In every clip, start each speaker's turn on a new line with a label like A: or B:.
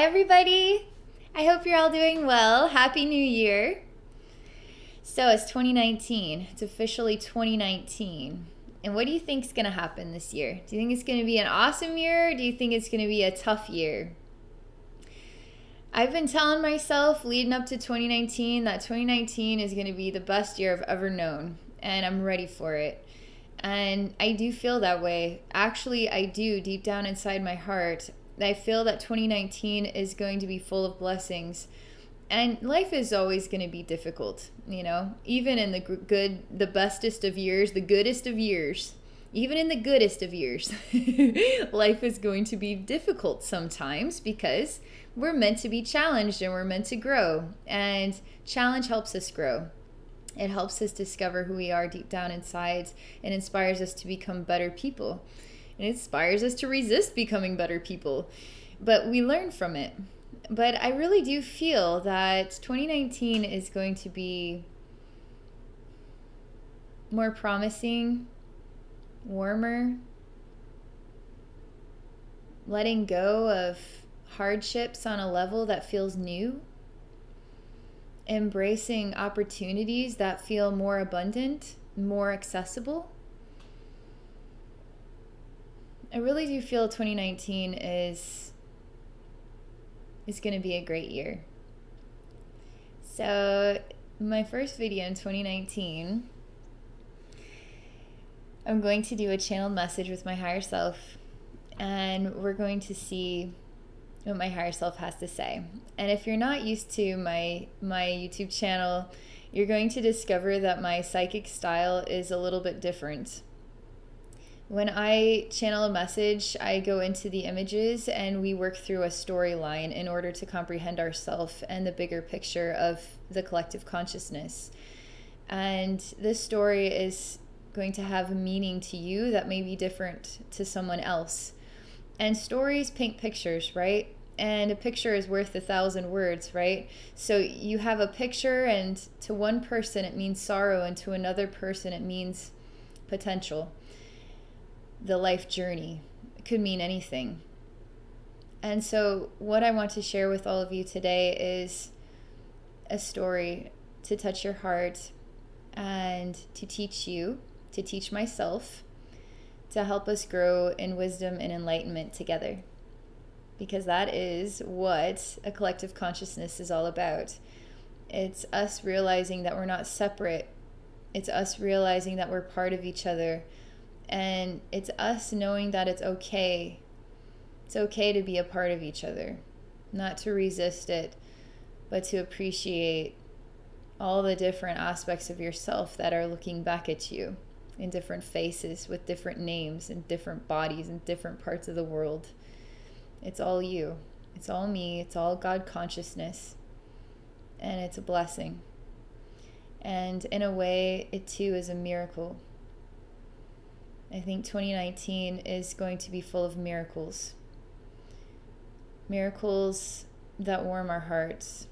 A: Hi, everybody. I hope you're all doing well. Happy New Year. So it's 2019. It's officially 2019. And what do you think is going to happen this year? Do you think it's going to be an awesome year, or do you think it's going to be a tough year? I've been telling myself leading up to 2019 that 2019 is going to be the best year I've ever known, and I'm ready for it. And I do feel that way. Actually, I do, deep down inside my heart. I feel that 2019 is going to be full of blessings. And life is always going to be difficult, you know? Even in the bestest of years, the goodest of years, even in the goodest of years, life is going to be difficult sometimes because we're meant to be challenged and we're meant to grow. And challenge helps us grow. It helps us discover who we are deep down inside and inspires us to become better people. It inspires us to resist becoming better people, but we learn from it. But I really do feel that 2019 is going to be more promising, warmer, letting go of hardships on a level that feels new, embracing opportunities that feel more abundant, more accessible. I really do feel 2019 is going to be a great year. So my first video in 2019, I'm going to do a channeled message with my higher self, and we're going to see what my higher self has to say. And if you're not used to my YouTube channel, you're going to discover that my psychic style is a little bit different. When I channel a message, I go into the images and we work through a storyline in order to comprehend ourselves and the bigger picture of the collective consciousness. And this story is going to have a meaning to you that may be different to someone else. And stories paint pictures, right? And a picture is worth 1,000 words, right? So you have a picture, and to one person it means sorrow, and to another person it means potential. The life journey. It could mean anything. And so what I want to share with all of you today is a story to touch your heart and to teach you, to teach myself, to help us grow in wisdom and enlightenment together. Because that is what a collective consciousness is all about. It's us realizing that we're not separate. It's us realizing that we're part of each other. And it's us knowing that it's okay. It's okay to be a part of each other. Not to resist it, but to appreciate all the different aspects of yourself that are looking back at you in different faces with different names and different bodies and different parts of the world. It's all you. It's all me. It's all God consciousness. And it's a blessing. And in a way, it too is a miracle. I think 2019 is going to be full of miracles. Miracles that warm our hearts.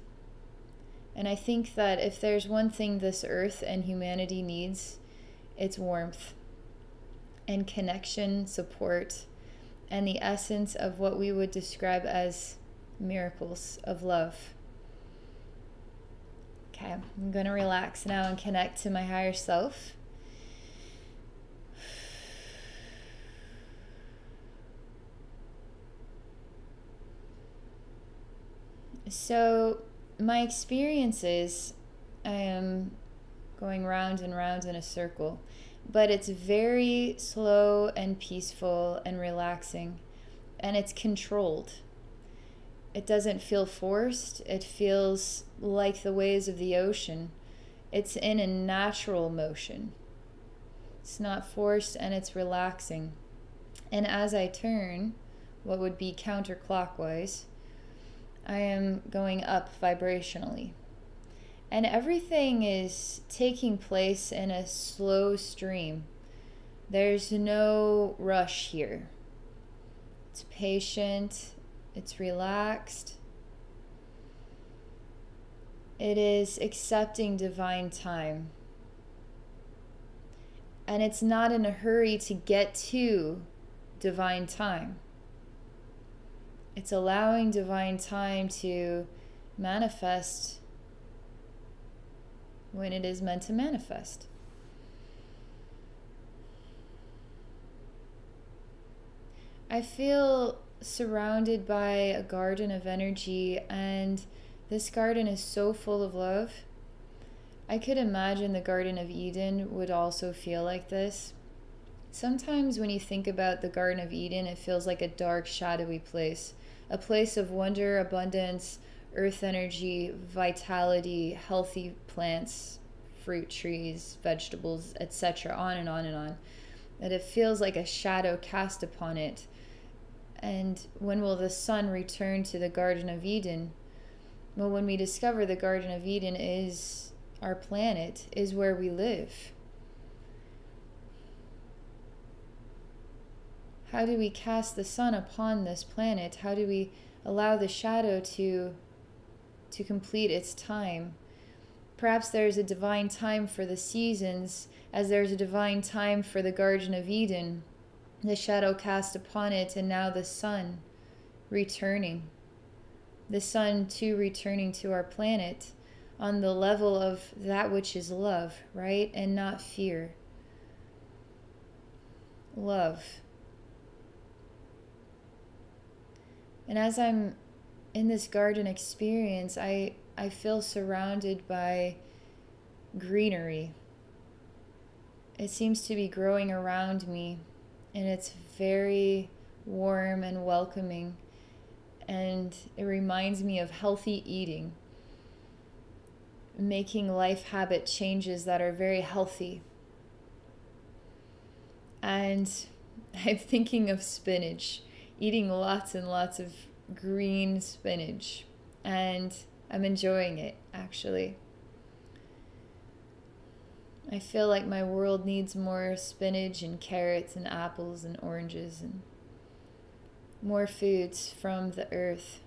A: And I think that if there's one thing this earth and humanity needs, it's warmth and connection, support, and the essence of what we would describe as miracles of love. Okay, I'm going to relax now and connect to my higher self. So my experiences, I am going round and round in a circle, but it's very slow and peaceful and relaxing, and it's controlled. It doesn't feel forced. It feels like the waves of the ocean. It's in a natural motion. It's not forced, and it's relaxing. And as I turn what would be counterclockwise, I am going up vibrationally. And everything is taking place in a slow stream. There's no rush here. It's patient. It's relaxed. It is accepting divine time. And it's not in a hurry to get to divine time. It's allowing divine time to manifest when it is meant to manifest. I feel surrounded by a garden of energy, and this garden is so full of love. I could imagine the Garden of Eden would also feel like this. Sometimes when you think about the Garden of Eden, it feels like a dark, shadowy place. A place of wonder, abundance, earth energy, vitality, healthy plants, fruit trees, vegetables, etc., on and on and on. That it feels like a shadow cast upon it. And when will the sun return to the Garden of Eden? Well, when we discover the Garden of Eden is our planet, is where we live. How do we cast the sun upon this planet? How do we allow the shadow to complete its time? Perhaps there's a divine time for the seasons, as there's a divine time for the Garden of Eden. The shadow cast upon it, and now the sun returning. The sun too returning to our planet on the level of that which is love, right? And not fear. Love. And as I'm in this garden experience, I feel surrounded by greenery. It seems to be growing around me, and it's very warm and welcoming, and it reminds me of healthy eating, making life habit changes that are very healthy. And I'm thinking of spinach, eating lots and lots of green spinach, and I'm enjoying it, actually. I feel like my world needs more spinach and carrots and apples and oranges and more foods from the earth,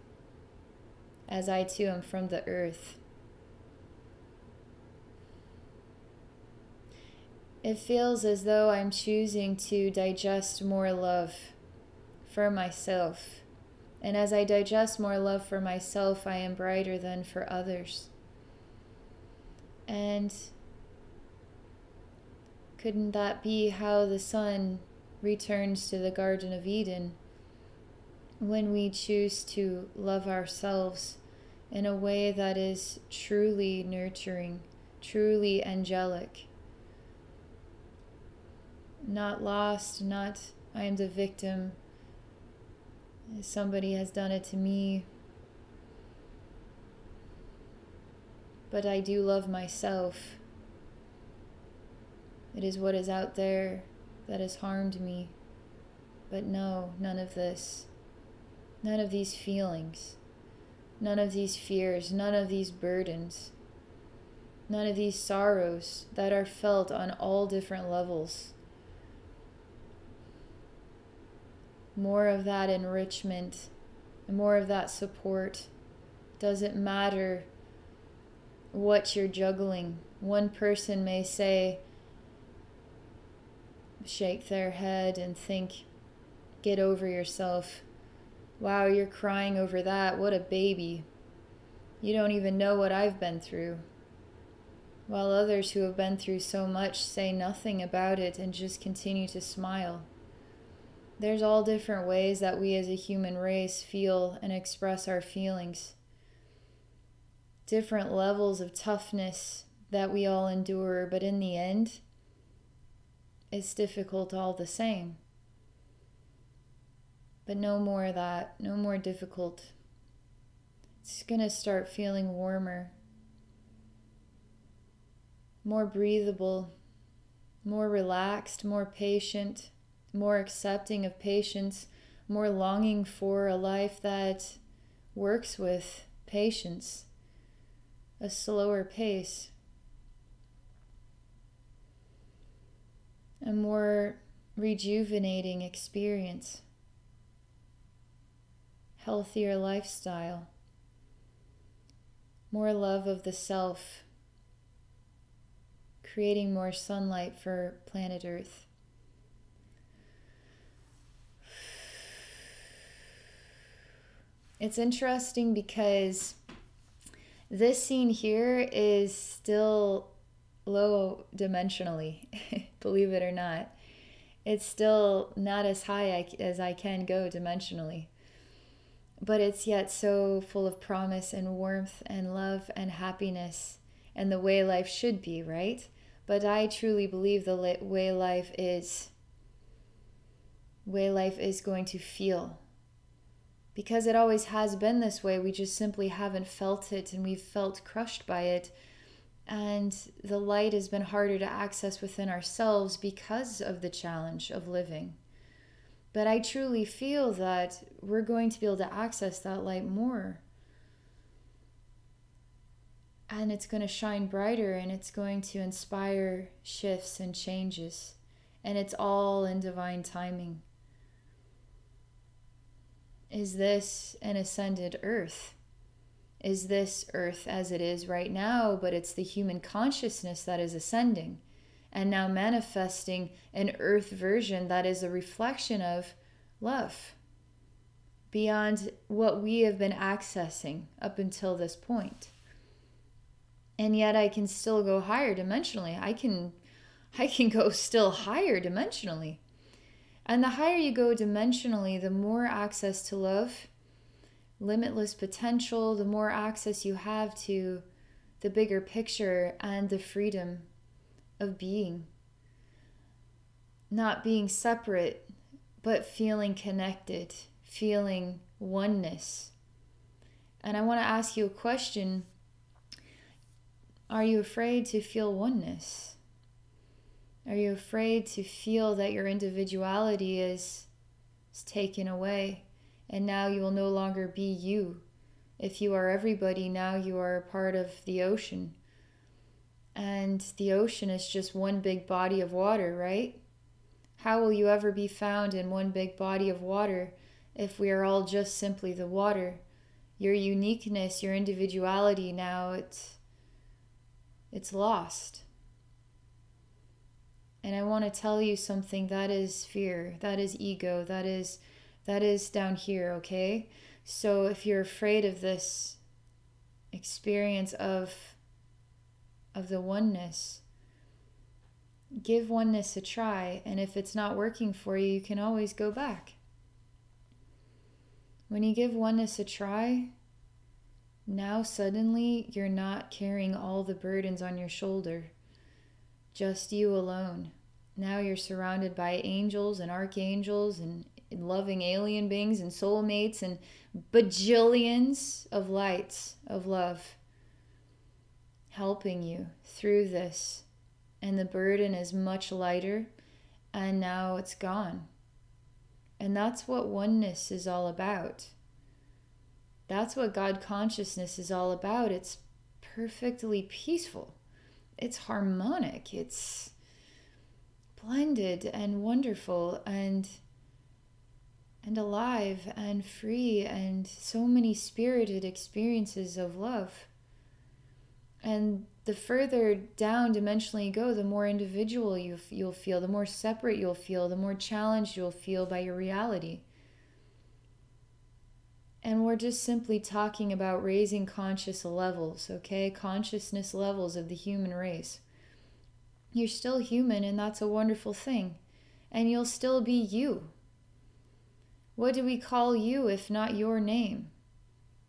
A: as I too am from the earth. It feels as though I'm choosing to digest more love for myself. And as I digest more love for myself, I am brighter than for others. And couldn't that be how the sun returns to the Garden of Eden? When we choose to love ourselves in a way that is truly nurturing, truly angelic. Not lost, not I am the victim, somebody has done it to me. But I do love myself. It is what is out there that has harmed me. But no, none of this. None of these feelings. None of these fears. None of these burdens. None of these sorrows that are felt on all different levels. More of that enrichment, more of that support. Doesn't matter what you're juggling. One person may say, shake their head and think, get over yourself. Wow, you're crying over that. What a baby. You don't even know what I've been through. While others who have been through so much say nothing about it and just continue to smile. There's all different ways that we as a human race feel and express our feelings. Different levels of toughness that we all endure, but in the end, it's difficult all the same. But no more of that, no more difficult. It's gonna start feeling warmer, more breathable, more relaxed, more patient, more accepting of patience, more longing for a life that works with patience, a slower pace, a more rejuvenating experience, healthier lifestyle, more love of the self, creating more sunlight for planet Earth. It's interesting because this scene here is still low dimensionally, believe it or not. It's still not as high as I can go dimensionally. But it's yet so full of promise and warmth and love and happiness and the way life should be, right? But I truly believe the way life is going to feel. Because it always has been this way, we just simply haven't felt it, and we've felt crushed by it. And the light has been harder to access within ourselves because of the challenge of living. But I truly feel that we're going to be able to access that light more. And it's going to shine brighter, and it's going to inspire shifts and changes. And it's all in divine timing. Is this an ascended earth? Is this earth as it is right now, but it's the human consciousness that is ascending and now manifesting an earth version that is a reflection of love beyond what we have been accessing up until this point. And yet I can still go higher dimensionally. I can go still higher dimensionally. And the higher you go dimensionally, the more access to love, limitless potential, the more access you have to the bigger picture and the freedom of being. Not being separate, but feeling connected, feeling oneness. And I want to ask you a question. Are you afraid to feel oneness? Are you afraid to feel that your individuality is taken away? And now you will no longer be you. If you are everybody, now you are a part of the ocean. And the ocean is just one big body of water, right? How will you ever be found in one big body of water if we are all just simply the water? Your uniqueness, your individuality, now it's lost. And I want to tell you something. That is fear, that is ego, that is down here, okay? So if you're afraid of this experience of the oneness, give oneness a try. And if it's not working for you, you can always go back. When you give oneness a try, now suddenly you're not carrying all the burdens on your shoulder. Just you alone. Now you're surrounded by angels and archangels and loving alien beings and soulmates and bajillions of lights of love helping you through this. And the burden is much lighter, and now it's gone. And that's what oneness is all about. That's what God consciousness is all about. It's perfectly peaceful. It's harmonic. It's blended and wonderful and alive and free, and so many spirited experiences of love. And the further down dimensionally you go, the more individual you'll feel, the more separate you'll feel, the more challenged you'll feel by your reality. And we're just simply talking about raising conscious levels, okay? Consciousness levels of the human race. You're still human, and that's a wonderful thing. And you'll still be you. What do we call you if not your name?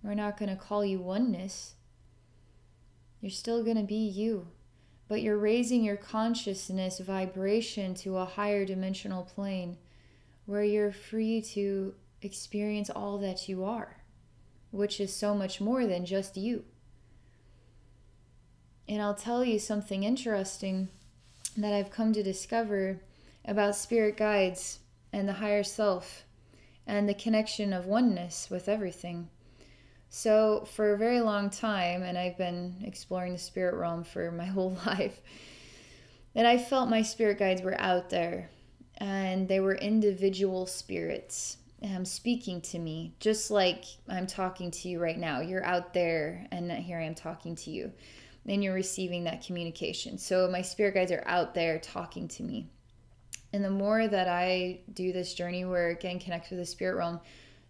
A: We're not going to call you oneness. You're still going to be you. But you're raising your consciousness vibration to a higher dimensional plane where you're free to experience all that you are, which is so much more than just you. And I'll tell you something interesting that I've come to discover about spirit guides and the higher self and the connection of oneness with everything. So for a very long time, and I've been exploring the spirit realm for my whole life, that I felt my spirit guides were out there, and they were individual spirits speaking to me, just like I'm talking to you right now. You're out there, and here I am talking to you, and you're receiving that communication. So my spirit guides are out there talking to me. And the more that I do this journey work and connect with the spirit realm,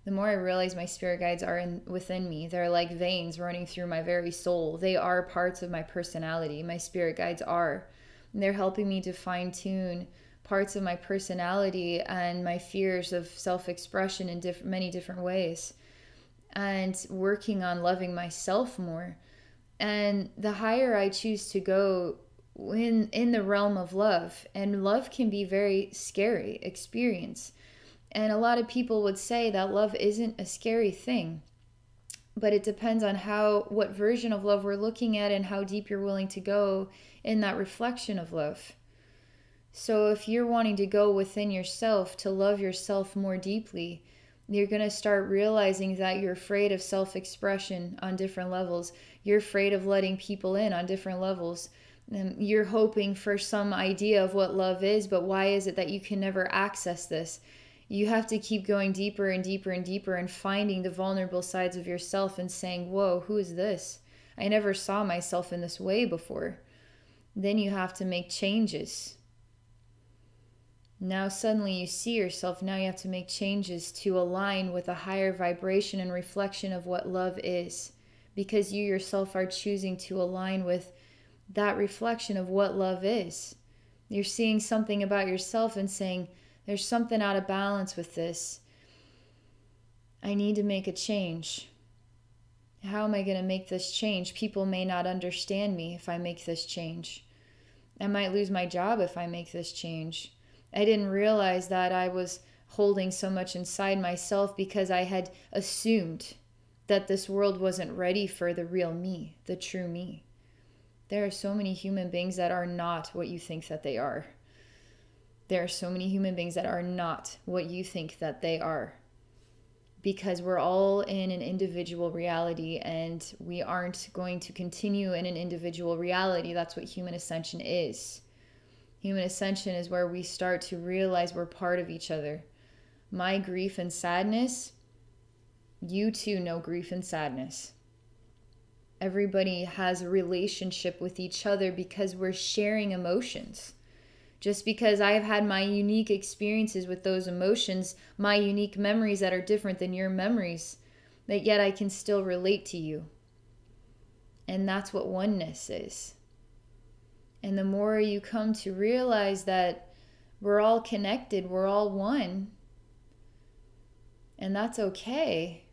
A: the more I realize my spirit guides are within me. They're like veins running through my very soul. They are parts of my personality. My spirit guides are. And they're helping me to fine tune parts of my personality and my fears of self-expression in many different ways, and working on loving myself more. And the higher I choose to go in the realm of love, and love can be very scary experience. And a lot of people would say that love isn't a scary thing, but it depends on what version of love we're looking at and how deep you're willing to go in that reflection of love. So if you're wanting to go within yourself to love yourself more deeply, you're going to start realizing that you're afraid of self-expression on different levels. You're afraid of letting people in on different levels. You're hoping for some idea of what love is, but why is it that you can never access this? You have to keep going deeper and deeper and deeper and finding the vulnerable sides of yourself and saying, whoa, who is this? I never saw myself in this way before. Then you have to make changes. Now suddenly you see yourself. Now you have to make changes to align with a higher vibration and reflection of what love is, because you yourself are choosing to align with that reflection of what love is. You're seeing something about yourself and saying, there's something out of balance with this. I need to make a change. How am I going to make this change? People may not understand me if I make this change. I might lose my job if I make this change. I didn't realize that I was holding so much inside myself because I had assumed that this world wasn't ready for the real me, the true me. There are so many human beings that are not what you think that they are. There are so many human beings that are not what you think that they are. Because we're all in an individual reality, and we aren't going to continue in an individual reality. That's what human ascension is. Human ascension is where we start to realize we're part of each other. My grief and sadness, you too know grief and sadness. Everybody has a relationship with each other because we're sharing emotions. Just because I've had my unique experiences with those emotions, my unique memories that are different than your memories, that yet I can still relate to you. And that's what oneness is. And the more you come to realize that we're all connected, we're all one, and that's okay,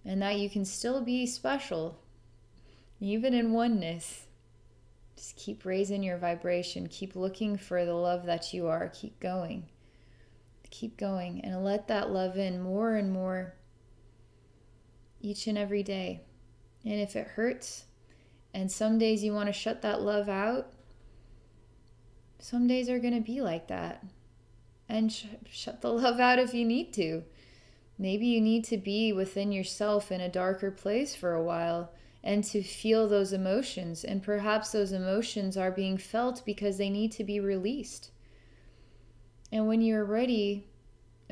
A: and that you can still be special, even in oneness. Just keep raising your vibration. Keep looking for the love that you are. Keep going. Keep going. And let that love in more and more each and every day. And if it hurts, and some days you want to shut that love out, some days are going to be like that. And shut the love out if you need to. Maybe you need to be within yourself in a darker place for a while, and to feel those emotions. And perhaps those emotions are being felt because they need to be released. And when you're ready,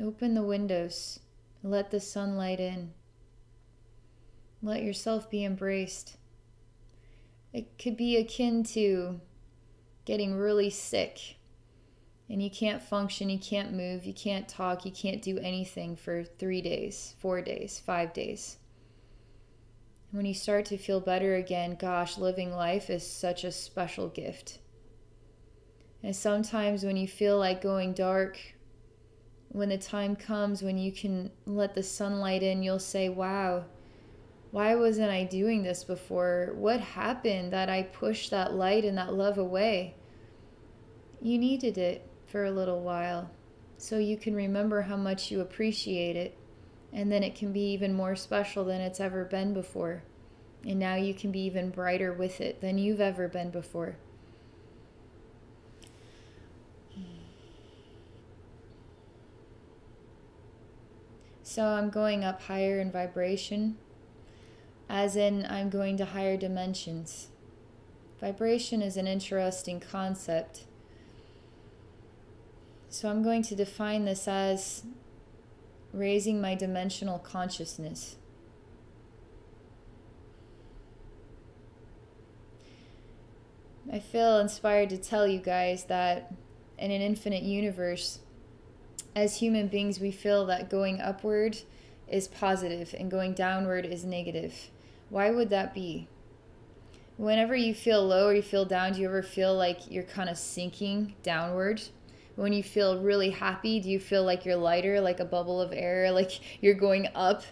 A: open the windows. Let the sunlight in. Let yourself be embraced. It could be akin to getting really sick. And you can't function, you can't move, you can't talk, you can't do anything for 3 days, 4 days, 5 days. When you start to feel better again, gosh, living life is such a special gift. And sometimes when you feel like going dark, when the time comes when you can let the sunlight in, you'll say, wow, why wasn't I doing this before? What happened that I pushed that light and that love away? You needed it for a little while so you can remember how much you appreciate it. And then it can be even more special than it's ever been before. And now you can be even brighter with it than you've ever been before. So I'm going up higher in vibration, as in I'm going to higher dimensions. Vibration is an interesting concept. So I'm going to define this as raising my dimensional consciousness. I feel inspired to tell you guys that in an infinite universe, as human beings, we feel that going upward is positive and going downward is negative. Why would that be? Whenever you feel low or you feel down, do you ever feel like you're kind of sinking downward? When you feel really happy, do you feel like you're lighter, like a bubble of air, like you're going up?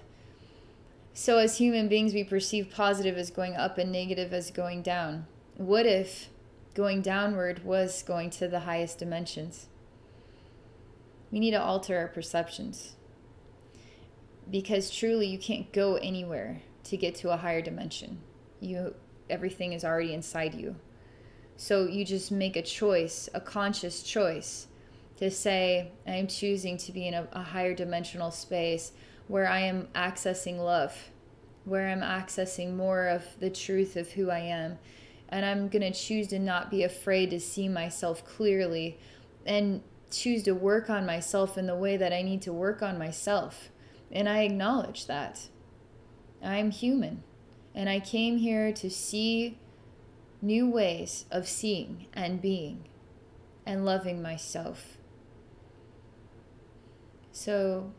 A: So as human beings, we perceive positive as going up and negative as going down. What if going downward was going to the highest dimensions? We need to alter our perceptions, because truly you can't go anywhere to get to a higher dimension. Everything is already inside you. So you just make a choice, a conscious choice, to say, I'm choosing to be in a higher dimensional space where I am accessing love, where I'm accessing more of the truth of who I am. And I'm going to choose to not be afraid to see myself clearly and choose to work on myself in the way that I need to work on myself. And I acknowledge that. I'm human. And I came here to see new ways of seeing and being and loving myself. So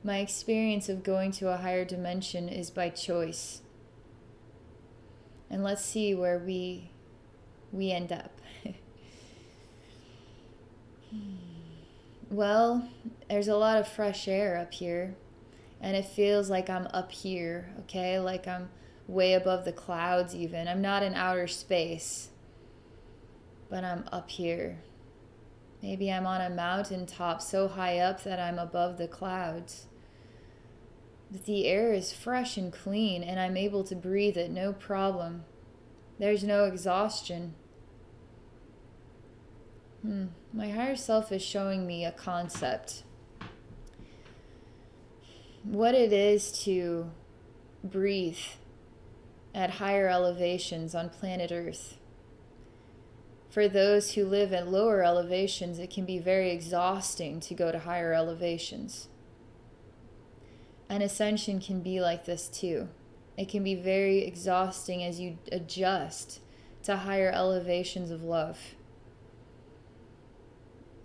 A: my experience of going to a higher dimension is by choice. And let's see where we end up. Well, there's a lot of fresh air up here, and it feels like I'm up here, okay? Like I'm way above the clouds even. I'm not in outer space, but I'm up here. Maybe I'm on a mountaintop so high up that I'm above the clouds. But the air is fresh and clean, and I'm able to breathe it, no problem. There's no exhaustion. My higher self is showing me a concept. What it is to breathe at higher elevations on planet Earth. For those who live at lower elevations, it can be very exhausting to go to higher elevations. And Ascension can be like this too. It can be very exhausting as you adjust to higher elevations of love.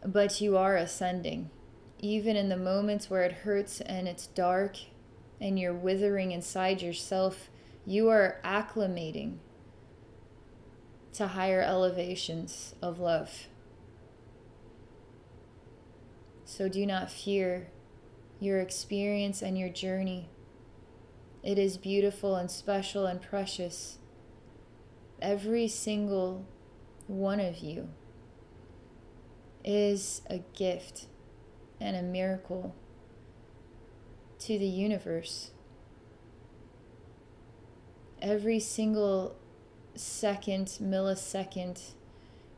A: But you are ascending. Even in the moments where it hurts and it's dark and you're withering inside yourself, you are acclimating to higher elevations of love. So do not fear your experience and your journey. It is beautiful and special and precious. Every single one of you is a gift and a miracle to the universe. Every single second, millisecond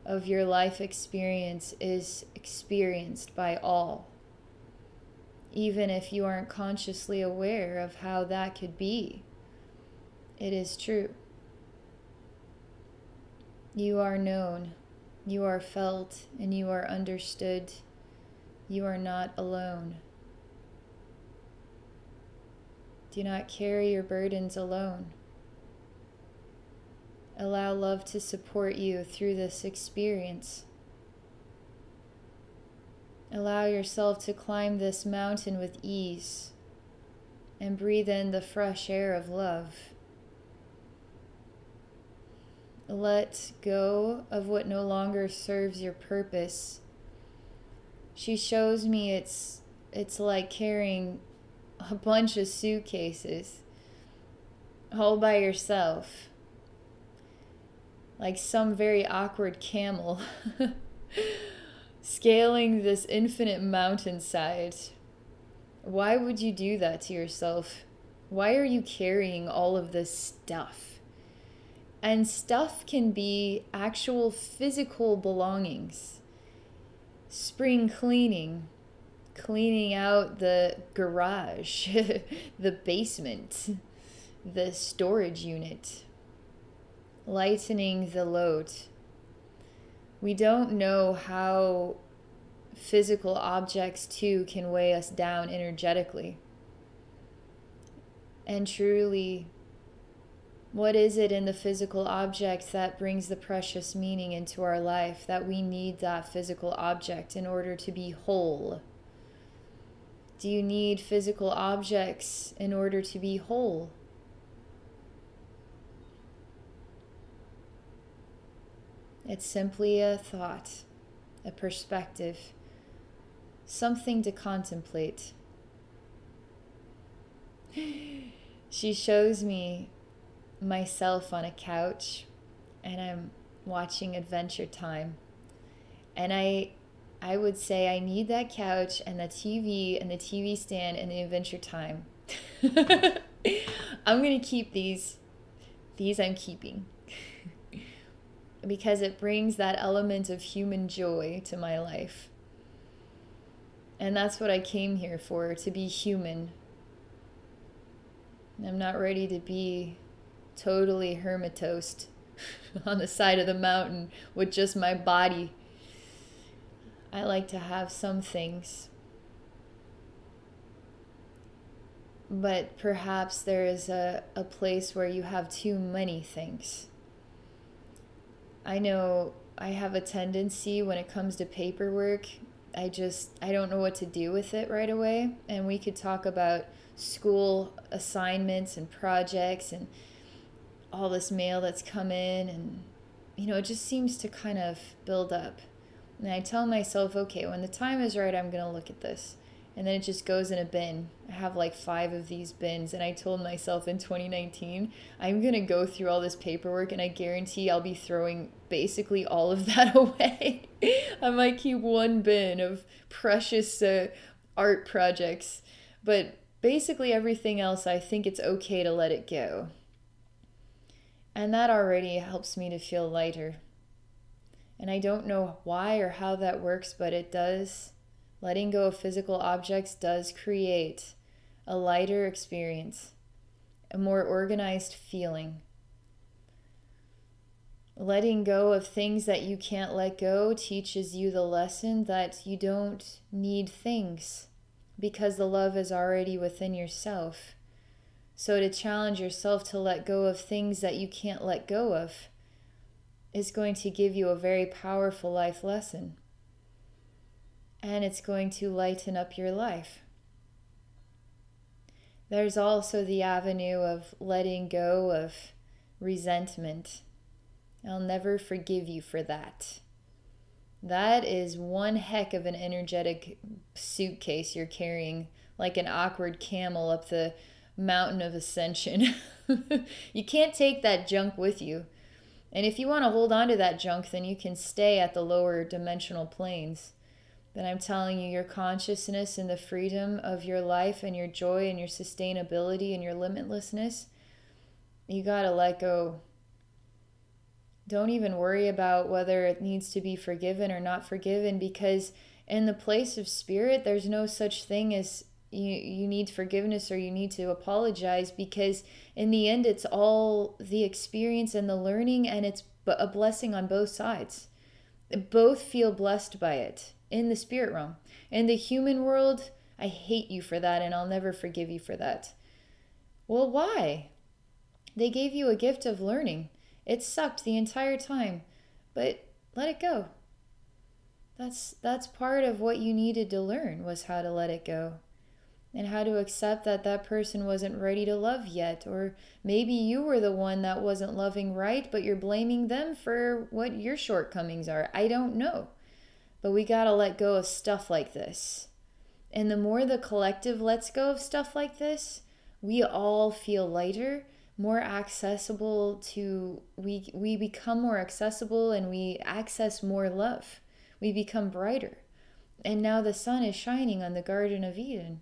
A: of your life experience is experienced by all, even if you aren't consciously aware of how that could be. It is true. You are known, you are felt, and you are understood. You are not alone. Do not carry your burdens alone. Allow love to support you through this experience. Allow yourself to climb this mountain with ease and breathe in the fresh air of love. Let go of what no longer serves your purpose. She shows me it's like carrying a bunch of suitcases all by yourself, like some very awkward camel scaling this infinite mountainside. Why would you do that to yourself? Why are you carrying all of this stuff? And stuff can be actual physical belongings. Spring cleaning, cleaning out the garage, the basement, the storage unit, lightening the load. We don't know how physical objects too can weigh us down energetically. And truly, what is it in the physical object that brings the precious meaning into our life, that we need that physical object in order to be whole? Do you need physical objects in order to be whole? It's simply a thought, a perspective, something to contemplate. She shows me myself on a couch, and I'm watching Adventure Time. And I would say I need that couch and the TV and the TV stand and the Adventure Time. I'm going to keep these. These I'm keeping. Because it brings that element of human joy to my life. And that's what I came here for, to be human. I'm not ready to be totally hermitosed on the side of the mountain with just my body. I like to have some things. But perhaps there is a place where you have too many things. I know I have a tendency when it comes to paperwork, I don't know what to do with it right away. And we could talk about school assignments and projects and all this mail that's come in, and it just seems to kind of build up. And I tell myself, okay, when the time is right, I'm going to look at this. And then it just goes in a bin. I have like 5 of these bins. And I told myself in 2019, I'm going to go through all this paperwork and I guarantee I'll be throwing basically all of that away. I might keep 1 bin of precious art projects. But basically everything else, I think it's okay to let it go. And that already helps me to feel lighter. And I don't know why or how that works, but it does. Letting go of physical objects does create a lighter experience, a more organized feeling. Letting go of things that you can't let go teaches you the lesson that you don't need things because the love is already within yourself. So to challenge yourself to let go of things that you can't let go of is going to give you a very powerful life lesson. And it's going to lighten up your life. There's also the avenue of letting go of resentment. I'll never forgive you for that. That is one heck of an energetic suitcase you're carrying, like an awkward camel up the mountain of Ascension. You can't take that junk with you. And if you want to hold on to that junk, then you can stay at the lower dimensional planes. But I'm telling you, your consciousness and the freedom of your life and your joy and your sustainability and your limitlessness, you gotta let go. Don't even worry about whether it needs to be forgiven or not forgiven, because in the place of spirit, there's no such thing as you need forgiveness or you need to apologize, because in the end, it's all the experience and the learning, and it's a blessing on both sides. Both feel blessed by it. In the spirit realm. In the human world, I hate you for that and I'll never forgive you for that. Well, why? They gave you a gift of learning. It sucked the entire time, but let it go. That's part of what you needed to learn, was how to let it go. And how to accept that that person wasn't ready to love yet. Or maybe you were the one that wasn't loving right, but you're blaming them for what your shortcomings are. I don't know. But we gotta let go of stuff like this. And the more the collective lets go of stuff like this, we all feel lighter, more accessible to, we become more accessible and we access more love. We become brighter. And now the sun is shining on the Garden of Eden.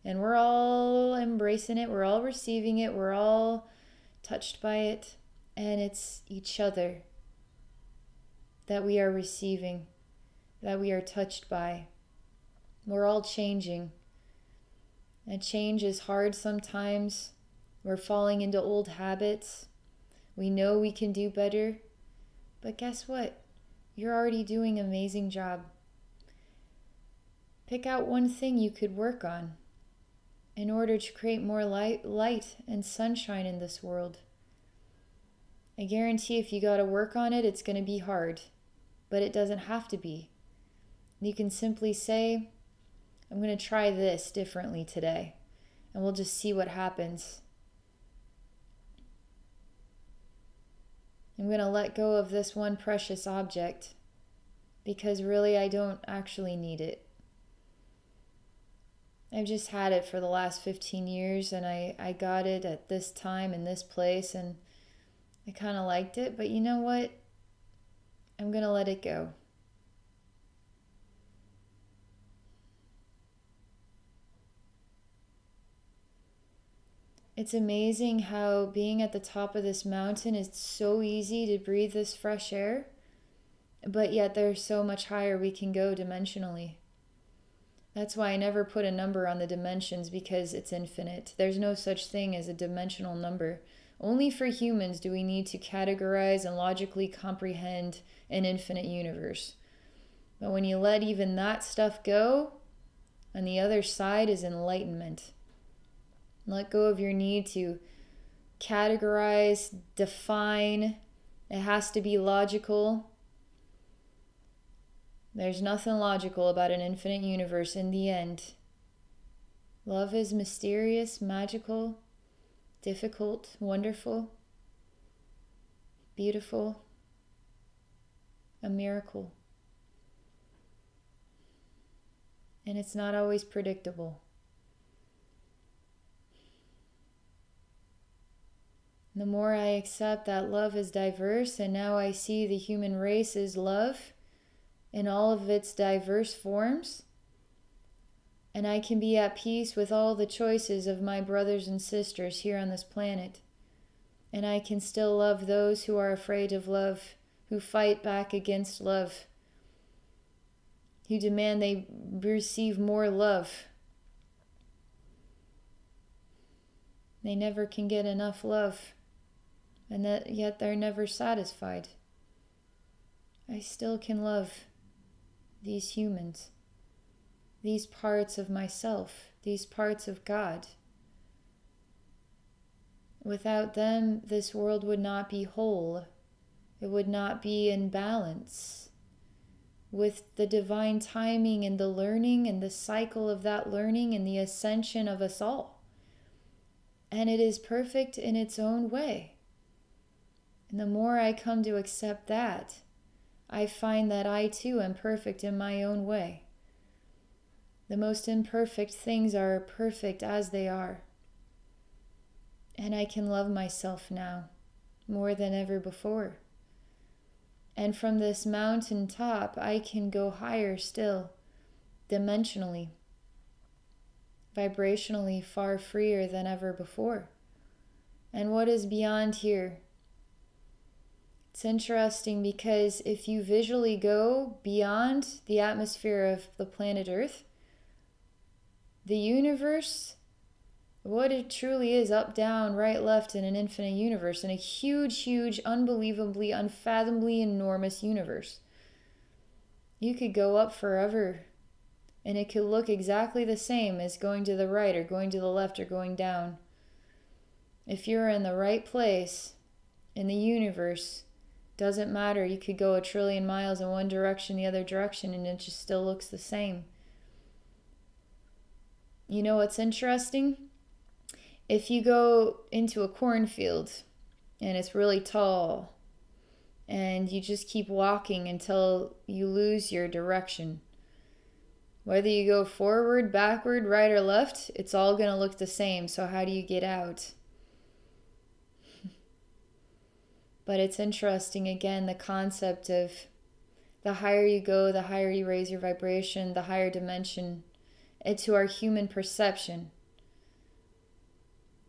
A: And we're all embracing it, we're all receiving it, we're all touched by it. And it's each other that we are receiving, that we are touched by. We're all changing. And change is hard sometimes. We're falling into old habits. We know we can do better. But guess what? You're already doing an amazing job. Pick out one thing you could work on in order to create more light and sunshine in this world. I guarantee if you got to work on it, it's going to be hard. But it doesn't have to be. You can simply say, I'm going to try this differently today, and we'll just see what happens. I'm going to let go of this one precious object because really I don't actually need it. I've just had it for the last 15 years, and I got it at this time in this place, and I kind of liked it, but you know what? I'm going to let it go. It's amazing how being at the top of this mountain is so easy to breathe this fresh air, but yet there's so much higher we can go dimensionally. That's why I never put a number on the dimensions, because it's infinite. There's no such thing as a dimensional number. Only for humans do we need to categorize and logically comprehend an infinite universe. But when you let even that stuff go, on the other side is enlightenment. Let go of your need to categorize, define. It has to be logical. There's nothing logical about an infinite universe in the end. Love is mysterious, magical, difficult, wonderful, beautiful, a miracle. And it's not always predictable. The more I accept that love is diverse, and now I see the human race is love in all of its diverse forms, and I can be at peace with all the choices of my brothers and sisters here on this planet, and I can still love those who are afraid of love, who fight back against love, who demand they receive more love. They never can get enough love, and yet they're never satisfied. I still can love these humans, these parts of myself, these parts of God. Without them, this world would not be whole. It would not be in balance with the divine timing and the learning and the cycle of that learning and the ascension of us all. And it is perfect in its own way. And the more I come to accept that, I find that I too am perfect in my own way. The most imperfect things are perfect as they are. And I can love myself now more than ever before. And from this mountain top, I can go higher still, dimensionally, vibrationally far freer than ever before. And what is beyond here? It's interesting because if you visually go beyond the atmosphere of the planet Earth, the universe, what it truly is, up, down, right, left, in an infinite universe, in a huge, huge, unbelievably, unfathomably enormous universe. You could go up forever, and it could look exactly the same as going to the right or going to the left or going down. If you're in the right place in the universe, doesn't matter. You could go 1 trillion miles in one direction, the other direction, and it just still looks the same. You know what's interesting? If you go into a cornfield and it's really tall and you just keep walking until you lose your direction, whether you go forward, backward, right, or left, it's all going to look the same. So how do you get out? But it's interesting, again, the concept of the higher you go, the higher you raise your vibration, the higher dimension to our human perception.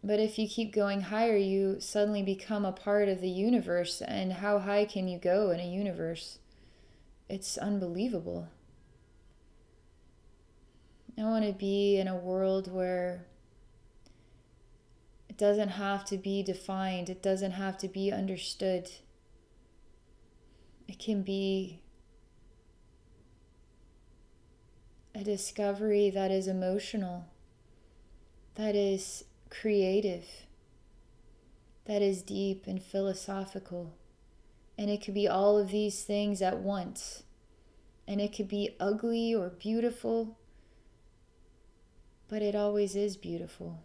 A: But if you keep going higher, you suddenly become a part of the universe. And how high can you go in a universe? It's unbelievable. I want to be in a world where it doesn't have to be defined. It doesn't have to be understood. It can be a discovery that is emotional, that is creative, that is deep and philosophical. And it could be all of these things at once. And it could be ugly or beautiful. but it always is beautiful.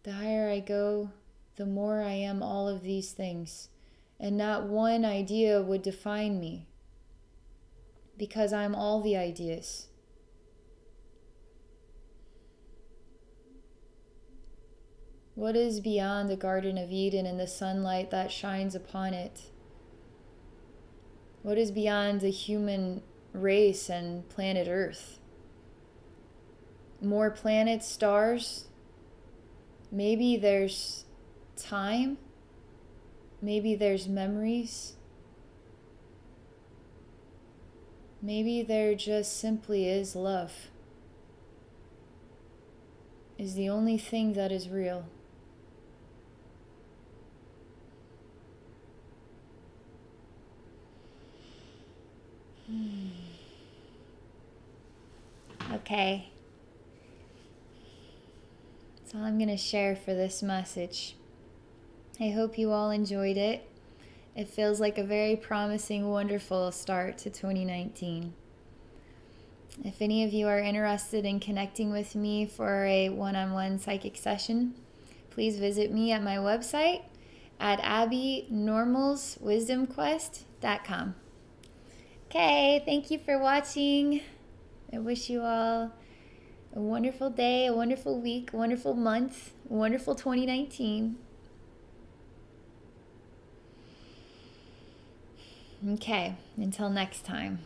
A: The higher I go, the more I am all of these things, and not one idea would define me, because I'm all the ideas. What is beyond the Garden of Eden and the sunlight that shines upon it? What is beyond the human race and planet Earth? More planets, stars? Maybe there's time? Maybe there's memories? Maybe there just simply is love. Is the only thing that is real. Okay. That's all I'm going to share for this message. I hope you all enjoyed it. It feels like a very promising, wonderful start to 2019. If any of you are interested in connecting with me for a one-on-one psychic session, please visit me at my website at abbeynormalswisdomquest.com. Okay, thank you for watching. I wish you all a wonderful day, a wonderful week, a wonderful month, a wonderful 2019. Okay, until next time.